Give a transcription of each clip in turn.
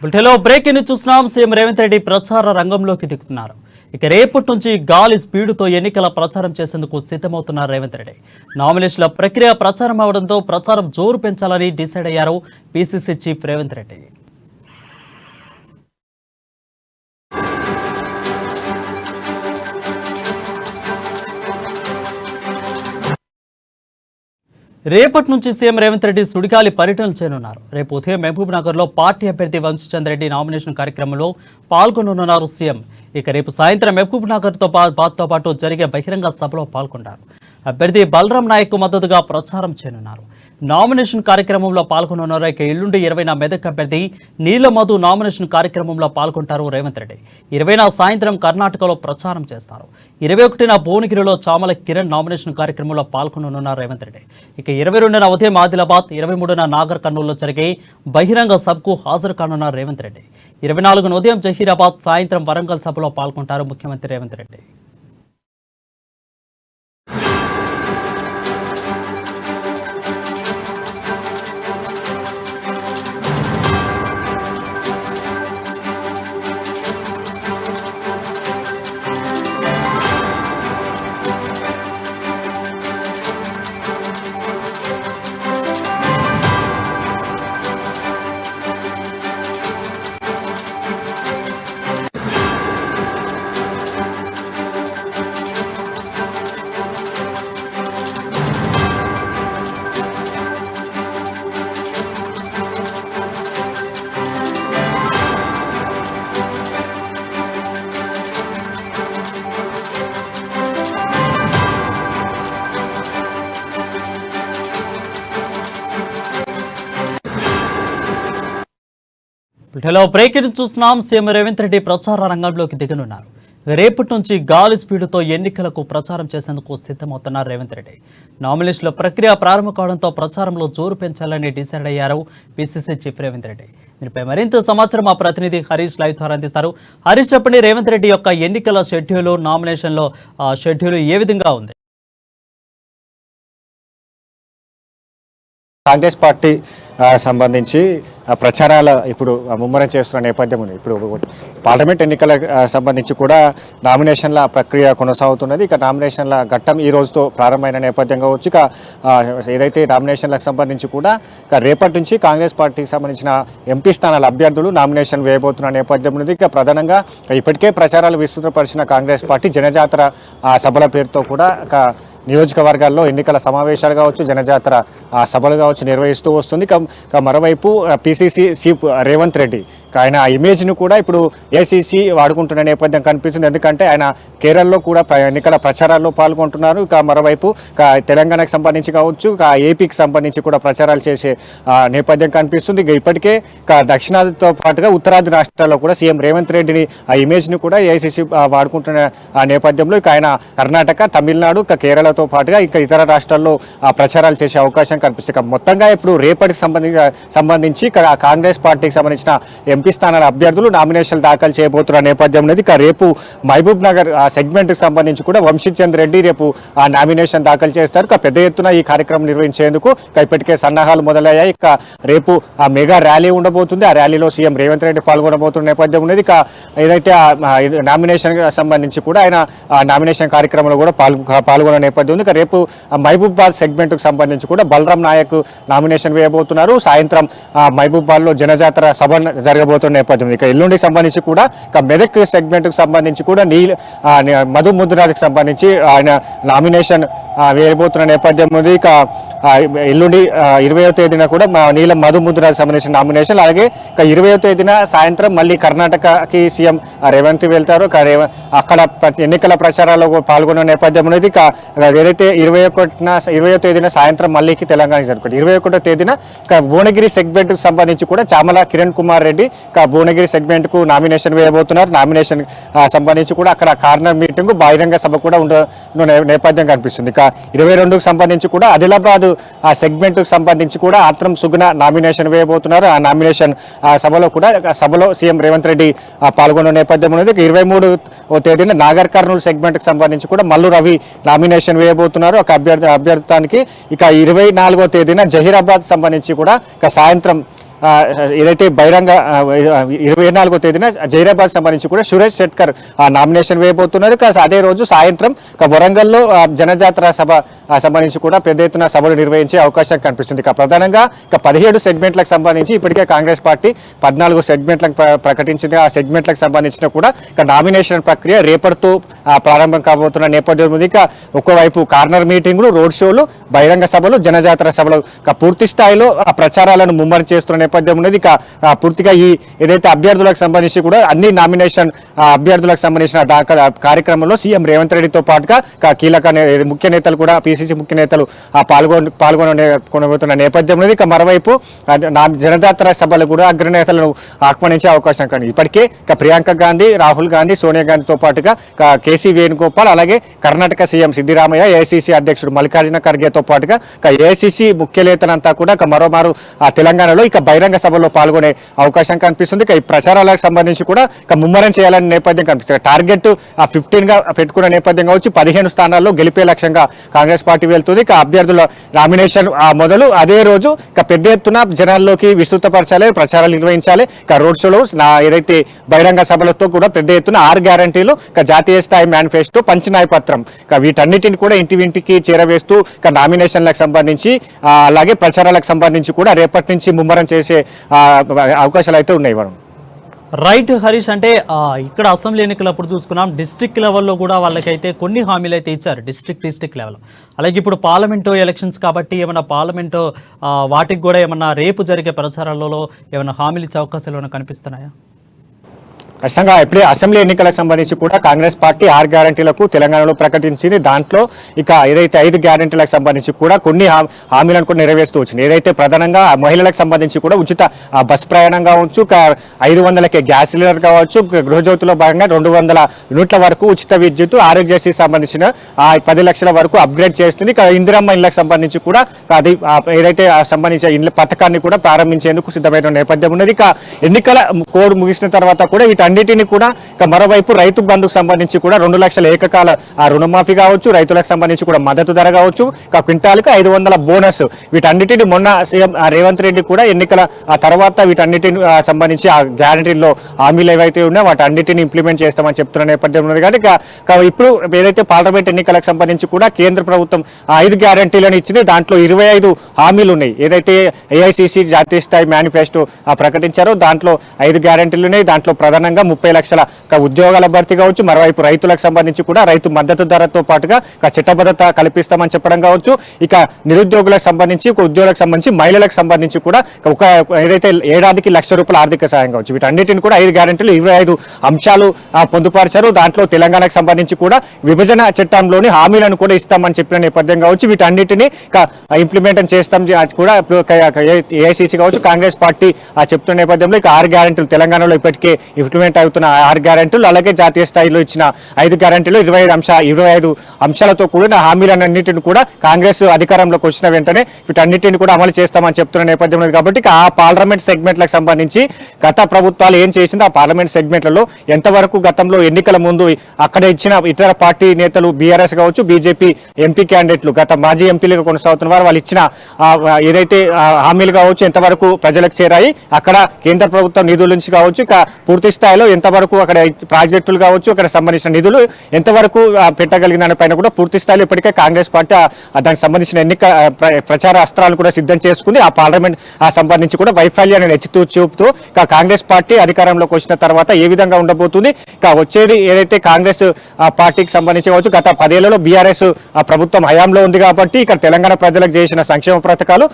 బులెటిన్లో breaking news చూస్తున్నాం. CM Revanth Reddy ప్రచార రంగంలోకి దిగుతున్నారు. ఇక రేపటి నుంచి గాలి స్పీడుతో ఎన్నికల ప్రచారం చేసేందుకు సిద్ధమవుతున్నారు రేవంత్ రెడ్డి. నామినేషన్ల ప్రక్రియ ప్రచారం అవడంతో ప్రచారం జోరు పెంచాలని డిసైడ్ అయ్యారు పీసీసీ చీఫ్ రేవంత్ రెడ్డి. రేపటి నుంచి సీఎం రేవంత్ రెడ్డి సుడిగాలి పర్యటనలు చేయనున్నారు. రేపు ఉదయం మహబూబ్ నగర్లో పార్టీ అభ్యర్థి వంశీచంద్ర రెడ్డి నామినేషన్ కార్యక్రమంలో పాల్గొననున్నారు సీఎం. ఇక రేపు సాయంత్రం మహబూబ్ నగర్తో పాటు జరిగే బహిరంగ సభలో పాల్గొంటారు. అభ్యర్థి బలరాం నాయక్ మద్దతుగా ప్రచారం చేయనున్నారు. నామినేషన్ కార్యక్రమంలో పాల్గొనున్నారు. ఇక ఎల్లుండి 20న మెదక్ అభ్యర్థి నీలమధు నామినేషన్ కార్యక్రమంలో పాల్గొంటారు రేవంత్ రెడ్డి. 20న సాయంత్రం కర్ణాటకలో ప్రచారం చేస్తారు. 21న భువనగిరిలో చామల కిరణ్ నామినేషన్ కార్యక్రమంలో పాల్గొనున్నారు రేవంత్ రెడ్డి. ఇక 22న ఉదయం ఆదిలాబాద్, 23న నాగర్ కర్నూలులో జరిగే బహిరంగ సభకు హాజరు కానున్నారు రేవంత్ రెడ్డి. 24న ఉదయం జహీరాబాద్, సాయంత్రం వరంగల్ సభలో పాల్గొంటారు ముఖ్యమంత్రి రేవంత్ రెడ్డి. హలో బ్రేకింగ్ చూస్తున్నాం. సీఎం రేవంత్ రెడ్డి ప్రచార రంగంలోకి దిగనున్నారు. రేపటి నుంచి గాలి స్పీడుతో ఎన్నికలకు ప్రచారం చేసేందుకు సిద్ధమవుతున్నారు రేవంత్ రెడ్డి. నామినేషన్ల ప్రక్రియ ప్రారంభం కావడంతో ప్రచారంలో జోరు పెంచాలని డిసైడ్ అయ్యారు పీసీసీ చీఫ్ రేవంత్ రెడ్డి. దీనిపై మరింత సమాచారం మా ప్రతినిధి హరీష్ లైవ్ ద్వారా అందిస్తారు. హరీష్, చెప్పండి, రేవంత్ రెడ్డి యొక్క ఎన్నికల షెడ్యూల్, నామినేషన్లో షెడ్యూల్ ఏ విధంగా ఉంది? కాంగ్రెస్ పార్టీ సంబంధించి ప్రచారాలు ఇప్పుడు ముమ్మరం చేస్తున్న నేపథ్యం ఉంది. ఇప్పుడు పార్లమెంట్ ఎన్నికల సంబంధించి కూడా నామినేషన్ల ప్రక్రియ కొనసాగుతున్నది. ఇక నామినేషన్ల ఘట్టం ఈ రోజుతో ప్రారంభమైన నేపథ్యం కావచ్చు. ఇక ఏదైతే నామినేషన్లకు సంబంధించి కూడా ఇక రేపటి నుంచి కాంగ్రెస్ పార్టీకి సంబంధించిన ఎంపీ స్థానాల అభ్యర్థులు నామినేషన్ వేయబోతున్న నేపథ్యం ఉంది. ఇక ప్రధానంగా ఇప్పటికే ప్రచారాలు విస్తృతపరిచిన కాంగ్రెస్ పార్టీ జనజాతర సభల పేరుతో కూడా నియోజకవర్గాల్లో ఎన్నికల సమావేశాలు కావచ్చు, జనజాతర సభలు కావచ్చు నిర్వహిస్తూ వస్తుంది. మరోవైపు పీసీసీ చీఫ్ రేవంత్ రెడ్డి ఆయన ఇమేజ్ను కూడా ఇప్పుడు ఏసీసీ వాడుకుంటున్న నేపథ్యం కనిపిస్తుంది. ఎందుకంటే ఆయన కేరళలో కూడా ఎన్నికల ప్రచారాల్లో పాల్గొంటున్నారు. మరోవైపు తెలంగాణకు సంబంధించి కావచ్చు, ఏపీకి సంబంధించి కూడా ప్రచారాలు చేసే నేపథ్యం కనిపిస్తుంది. ఇప్పటికే దక్షిణాదితో పాటుగా ఉత్తరాది రాష్ట్రాల్లో కూడా సీఎం రేవంత్ రెడ్డిని ఆ ఇమేజ్ను కూడా ఏసీసీ వాడుకుంటున్న నేపథ్యంలో ఆయన కర్ణాటక, తమిళనాడు, కేరళతో పాటుగా ఇతర రాష్ట్రాల్లో ప్రచారాలు చేసే అవకాశం కనిపిస్తుంది. మొత్తంగా ఇప్పుడు రేపటికి సంబంధించి కాంగ్రెస్ పార్టీకి సంబంధించిన ఎంపీ స్థానాల అభ్యర్థులు నామినేషన్లు దాఖలు చేయబోతున్న నేపథ్యం అనేది. రేపు మహబూబ్ నగర్ సెగ్మెంట్కి సంబంధించి కూడా వంశీచంద్ర రెడ్డి రేపు ఆ నామినేషన్ దాఖలు చేస్తారు. పెద్ద ఎత్తున ఈ కార్యక్రమం నిర్వహించేందుకు ఇప్పటికే సన్నాహాలు మొదలయ్యాయి. రేపు ఆ మెగా ర్యాలీ ఉండబోతుంది. ఆ ర్యాలీలో సీఎం రేవంత్ రెడ్డి పాల్గొనబోతున్న నేపథ్యం ఉన్నది. ఏదైతే నామినేషన్ సంబంధించి కూడా ఆయన నామినేషన్ కార్యక్రమంలో కూడా పాల్గొనే నేపథ్యం ఉంది. రేపు మహబూబాబాద్ సెగ్మెంట్కు సంబంధించి కూడా బలరాం నాయక్ నామినేషన్ వేయబోతున్నారు. సాయంత్రం మహబూబాబాద్లో జనజాతర సభ జరగబోతున్న నేపథ్యం. ఎల్లుండికి సంబంధించి కూడా మెదక్ సెగ్మెంట్కు సంబంధించి కూడా మధు ముద్దురాజుకు సంబంధించి ఆయన నామినేషన్ వేయబోతున్న నేపథ్యం ఉంది. ఎల్లుండి 20వ తేదీన కూడా మధు ముద్దురాజు సంబంధించిన నామినేషన్. అలాగే 20వ తేదీన సాయంత్రం మళ్ళీ కర్ణాటకకి సీఎం రేవంత్ వెళ్తారు. అక్కడ ఎన్నికల ప్రచారాల్లో పాల్గొన్న నేపథ్యం అనేది. ఏదైతే 20వ తేదీన సాయంత్రం మళ్ళీకి తెలంగాణ జరుగుతుంది. 21వ తేదీన భువనగిరి సెగ్మెంట్కు సంబంధించి కూడా చామల కిరణ్ కుమార్ రెడ్డి భువనగిరి సెగ్మెంట్కు నామినేషన్ వేయబోతున్నారు. నామినేషన్ సంబంధించి కూడా అక్కడ కార్నర్ మీటింగ్, బహిరంగ సభ కూడా ఉన్న నేపథ్యం కనిపిస్తుంది. 22కు సంబంధించి కూడా ఆదిలాబాద్ సెగ్మెంట్కు సంబంధించి కూడా ఆత్రం సుగుణ నామినేషన్ వేయబోతున్నారు. ఆ నామినేషన్ సభలో సీఎం రేవంత్ రెడ్డి పాల్గొన్న నేపథ్యం ఉన్నది. 23వ తేదీన నాగర్ కర్నూలు సెగ్మెంట్కి సంబంధించి కూడా మల్లు రవి నామినేషన్ వేయబోతున్నారు ఒక అభ్యర్థానికి. 24వ తేదీన జహీరాబాద్ సంబంధించి కూడా సాయంత్రం ఏదైతే బహిరంగ 24వ తేదీన జైరాబాద్ సంబంధించి కూడా సురేష్ శెట్కర్ నామినేషన్ వేయబోతున్నారు. అదే రోజు సాయంత్రం వరంగల్లో జనజాతర సభ సంబంధించి కూడా పెద్ద ఎత్తున సభలు నిర్వహించే అవకాశం కనిపిస్తుంది. ప్రధానంగా 17 సెగ్మెంట్లకు సంబంధించి ఇప్పటికే కాంగ్రెస్ పార్టీ 14 సెగ్మెంట్లకు ప్రకటించింది. ఆ సెగ్మెంట్లకు సంబంధించిన కూడా నామినేషన్ ప్రక్రియ రేపటితో ప్రారంభం కాబోతున్న నేపథ్యం ఉంది. ఒకవైపు కార్నర్ మీటింగులు, రోడ్ షోలు, బహిరంగ సభలు, జనజాతర సభలు పూర్తి స్థాయిలో ప్రచారాలను ముమ్మరం చేస్తున్న నేపథ్యం ఉన్నది. పూర్తిగా ఈ ఏదైతే అభ్యర్థులకు సంబంధించి కూడా అన్ని నామినేషన్ అభ్యర్థులకు సంబంధించిన కార్యక్రమంలో సీఎం రేవంత్ రెడ్డితో పాటుగా కీలక ముఖ్య నేతలు కూడా పిసిసి ముఖ్య నేతలు పాల్గొనబోతున్న నేపథ్యం ఉన్నది. మరోవైపు జనజాతర సభలు కూడా అగ్రనేతలను ఆహ్వానించే అవకాశం కానీ ఇప్పటికే ప్రియాంక గాంధీ, రాహుల్ గాంధీ, సోనియా గాంధీతో పాటుగా కేసీ వేణుగోపాల్, అలాగే కర్ణాటక సీఎం సిద్దిరామయ్య, ఏఐసీసీ అధ్యక్షుడు మల్లికార్జున ఖర్గేతో పాటుగా ఏఐసీసీ ముఖ్య నేతలంతా కూడా మరోమారు తెలంగాణలో బహిరంగ సభలో పాల్గొనే అవకాశం కనిపిస్తుంది. ఈ ప్రచారాలకు సంబంధించి కూడా ముమ్మరం చేయాలనే నేపథ్యం కనిపిస్తుంది. టార్గెట్ 15గా పెట్టుకున్న నేపథ్యం కావచ్చు. 15 స్థానాల్లో గెలిపే లక్ష్యంగా కాంగ్రెస్ పార్టీ వెళ్తుంది. అభ్యర్థుల నామినేషన్ మొదలు అదే రోజు పెద్ద ఎత్తున జనాల్లోకి విస్తృతపరచాలి, ప్రచారాలు నిర్వహించాలి. రోడ్ షోలు, ఏదైతే బహిరంగ సభలతో కూడా పెద్ద ఎత్తున 6 గ్యారంటీలు, జాతీయ స్థాయి మేనిఫెస్టో, పంచనాయ పత్రం వీటన్నిటిని కూడా ఇంటింటికి చేరవేస్తూ నామినేషన్లకు సంబంధించి అలాగే ప్రచారాలకు సంబంధించి కూడా రేపటి నుంచి ముమ్మరం చేసే అవకాశాలు అయితే ఉన్నాయి. వరుణ్, రైట్ హరీష్, అంటే ఇక్కడ అసెంబ్లీ ఎన్నికలప్పుడు చూసుకున్నాం డిస్ట్రిక్ట్ లెవెల్లో కూడా వాళ్ళకైతే కొన్ని హామీలు అయితే ఇచ్చారు డిస్ట్రిక్ట్ లెవెల్. అలాగే ఇప్పుడు పార్లమెంటు ఎలక్షన్స్ కాబట్టి ఏమైనా పార్లమెంటు వాటికి కూడా ఏమన్నా రేపు జరిగే ప్రచారాలలో ఏమైనా హామీలు ఇచ్చే అవకాశాలు ఏమైనా కనిపిస్తున్నాయా? ఖచ్చితంగా ఇప్పుడే అసెంబ్లీ ఎన్నికలకు సంబంధించి కూడా కాంగ్రెస్ పార్టీ 6 గ్యారంటీలకు తెలంగాణలో ప్రకటించింది. దాంట్లో ఏదైతే 5 గ్యారంటీలకు సంబంధించి కూడా కొన్ని హామీలను కూడా నెరవేరుస్తూ వచ్చింది. ఏదైతే ప్రధానంగా మహిళలకు సంబంధించి కూడా ఉచిత బస్ ప్రయాణం కావచ్చు, 500కే గ్యాస్ సిలిండర్ కావచ్చు, గృహజ్యోతిలో భాగంగా 200 యూనిట్ల వరకు ఉచిత విద్యుత్, ఆరోగ్యశ్రీ సంబంధించిన 10 లక్షల వరకు అప్గ్రేడ్ చేస్తుంది. ఇందిరమ్మ ఇళ్లకు సంబంధించి కూడా అది ఏదైతే సంబంధించిన ఇళ్ల పథకాన్ని కూడా ప్రారంభించేందుకు సిద్ధమైన నేపథ్యం ఉన్నది. ఎన్నికల కోడ్ ముగిసిన తర్వాత కూడా అన్నిటిని కూడా మరోవైపు రైతు బంధుకు సంబంధించి కూడా 2 లక్షల ఏకకాల రుణమాఫీ కావచ్చు, రైతులకు సంబంధించి కూడా మద్దతు ధర కావచ్చు, క్వింటాల్కు 500 బోనస్, వీటన్నిటిని మొన్న సీఎం రేవంత్ రెడ్డి కూడా ఎన్నికల తర్వాత వీటన్నిటిని సంబంధించి ఆ గ్యారంటీల్లో హామీలు ఏవైతే ఉన్నాయో వాటన్నిటిని ఇంప్లిమెంట్ చేస్తామని చెప్తున్న నేపథ్యం ఉన్నది. కానీ ఇప్పుడు ఏదైతే పార్లమెంట్ ఎన్నికలకు సంబంధించి కూడా కేంద్ర ప్రభుత్వం 5 గ్యారంటీలను ఇచ్చింది. దాంట్లో 25 హామీలు ఉన్నాయి. ఏదైతే ఏఐసీసీ జాతీయ స్థాయి మేనిఫెస్టో ప్రకటించారో దాంట్లో 5 గ్యారంటీలు ఉన్నాయి. దాంట్లో ప్రధానంగా 30 లక్షల ఉద్యోగాల భర్తీ కావచ్చు, మరోవైపు రైతులకు సంబంధించి కూడా రైతు మద్దతు ధరతో పాటుగా చట్టబద్ధత కల్పిస్తామని చెప్పడం కావచ్చు, ఇక నిరుద్యోగులకు సంబంధించి, ఉద్యోగులకు సంబంధించి, మహిళలకు సంబంధించి కూడా ఏదైతే ఏడాదికి ₹1,00,000 ఆర్థిక సాయం కావచ్చు, వీటన్నిటిని కూడా 5 గ్యారంటీలు 25 అంశాలు పొందుపరిచారు. దాంట్లో తెలంగాణకు సంబంధించి కూడా విభజన చట్టంలోని హామీలను కూడా ఇస్తామని చెప్పిన నేపథ్యం కావచ్చు, వీటన్నిటిని ఇంప్లిమెంట్ చేస్తాం కూడా ఏఐసీసీ కావచ్చు, కాంగ్రెస్ పార్టీ చెప్తున్న నేపథ్యంలో 6 గ్యారంటీలు తెలంగాణలో ఇప్పటికే ఇంప్లిమెంట్ అవుతున్న 6 గ్యారంటీలు, అలాగే జాతీయ స్థాయిలో ఇచ్చిన 5 గ్యారంటీలు 25 అంశాలతో కూడిన హామీలన్నింటిని కూడా కాంగ్రెస్ అధికారంలోకి వచ్చిన వెంటనే వీటన్నిటిని కూడా అమలు చేస్తామని చెప్తున్న నేపథ్యం ఉంది. కాబట్టి ఆ పార్లమెంట్ సెగ్మెంట్లకు సంబంధించి గత ప్రభుత్వాలు ఏం చేసిందో ఆ పార్లమెంట్ సెగ్మెంట్లలో ఎంతవరకు గతంలో ఎన్నికల ముందు అక్కడ ఇచ్చిన ఇతర పార్టీ నేతలు, బీఆర్ఎస్ కావచ్చు, బీజేపీ ఎంపీ క్యాండిడేట్లు, గత మాజీ ఎంపీలుగా కొనసాగుతున్న వారు వాళ్ళు ఇచ్చిన ఏదైతే హామీలు కావచ్చు ఎంతవరకు ప్రజలకు చేరాయి, అక్కడ కేంద్ర ప్రభుత్వం నిధుల నుంచి కావచ్చు, పూర్తి స్థాయిలో ఎంతవరకు అక్కడ ప్రాజెక్టులు కావచ్చు, అక్కడ సంబంధించిన నిధులు ఎంతవరకు పెట్టగలిగిన దానిపైన కూడా పూర్తి స్థాయిలో ఇప్పటికే కాంగ్రెస్ పార్టీ దానికి సంబంధించిన ఎన్నిక ప్రచార అస్త్రాలు కూడా సిద్ధం చేసుకుంది. ఆ పార్లమెంట్ సంబంధించి కూడా వైఫల్యాన్ని ఎత్తుతూ చూపుతూ కాంగ్రెస్ పార్టీ అధికారంలోకి వచ్చిన తర్వాత ఏ విధంగా ఉండబోతుంది, వచ్చేది ఏదైతే కాంగ్రెస్ పార్టీకి సంబంధించి కావచ్చు, గత 10 ఏళ్లలో బీఆర్ఎస్ ప్రభుత్వం హయాంలో ఉంది కాబట్టి ఇక్కడ తెలంగాణ ప్రజలకు చేసిన సంక్షేమ పథకాలు,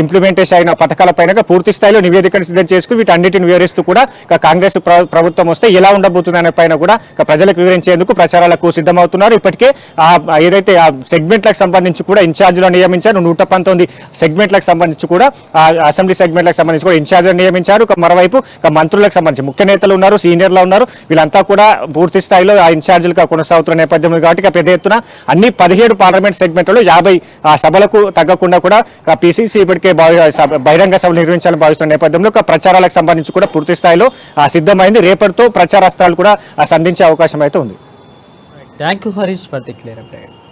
ఇంప్లిమెంటేషన్ అయిన పథకాలపైన పూర్తి స్థాయిలో నివేదికను సిద్ధం చేసుకుని వీటన్నిటిని వివరిస్తూ కూడా కాంగ్రెస్ ప్రభుత్వం వస్తే ఎలా ఉండబోతుంది అనే పైన కూడా ప్రజలకు వివరించేందుకు ప్రచారాలకు సిద్ధమవుతున్నారు. ఇప్పటికే ఏదైతే ఆ సెగ్మెంట్లకు సంబంధించి కూడా ఇన్ఛార్జీలను నియమించారు. 119 సెగ్మెంట్లకు సంబంధించి కూడా అసెంబ్లీ సెగ్మెంట్లకు సంబంధించి కూడా ఇన్ఛార్జీలను నియమించారు. మరోవైపు మంత్రులకు సంబంధించి ముఖ్య నేతలు ఉన్నారు, సీనియర్లు ఉన్నారు, వీళ్ళంతా కూడా పూర్తి స్థాయిలో ఆ ఇన్ఛార్జీలుగా కొనసాగుతున్న నేపథ్యం కాబట్టి పెద్ద ఎత్తున అన్ని 17 పార్లమెంట్ సెగ్మెంట్లలో 50 సభలకు తగ్గకుండా కూడా పిసిసి ఇప్పటికే బహిరంగ సభలు నిర్వహించాలని భావిస్తున్న నేపథ్యంలో ప్రచారాలకు సంబంధించి కూడా పూర్తి స్థాయిలో సిద్ధమైంది. రేపటితో ప్రచారాస్త్రాలు కూడా సంధించే అవకాశం అయితే ఉంది. Thank you Harish for the clear update.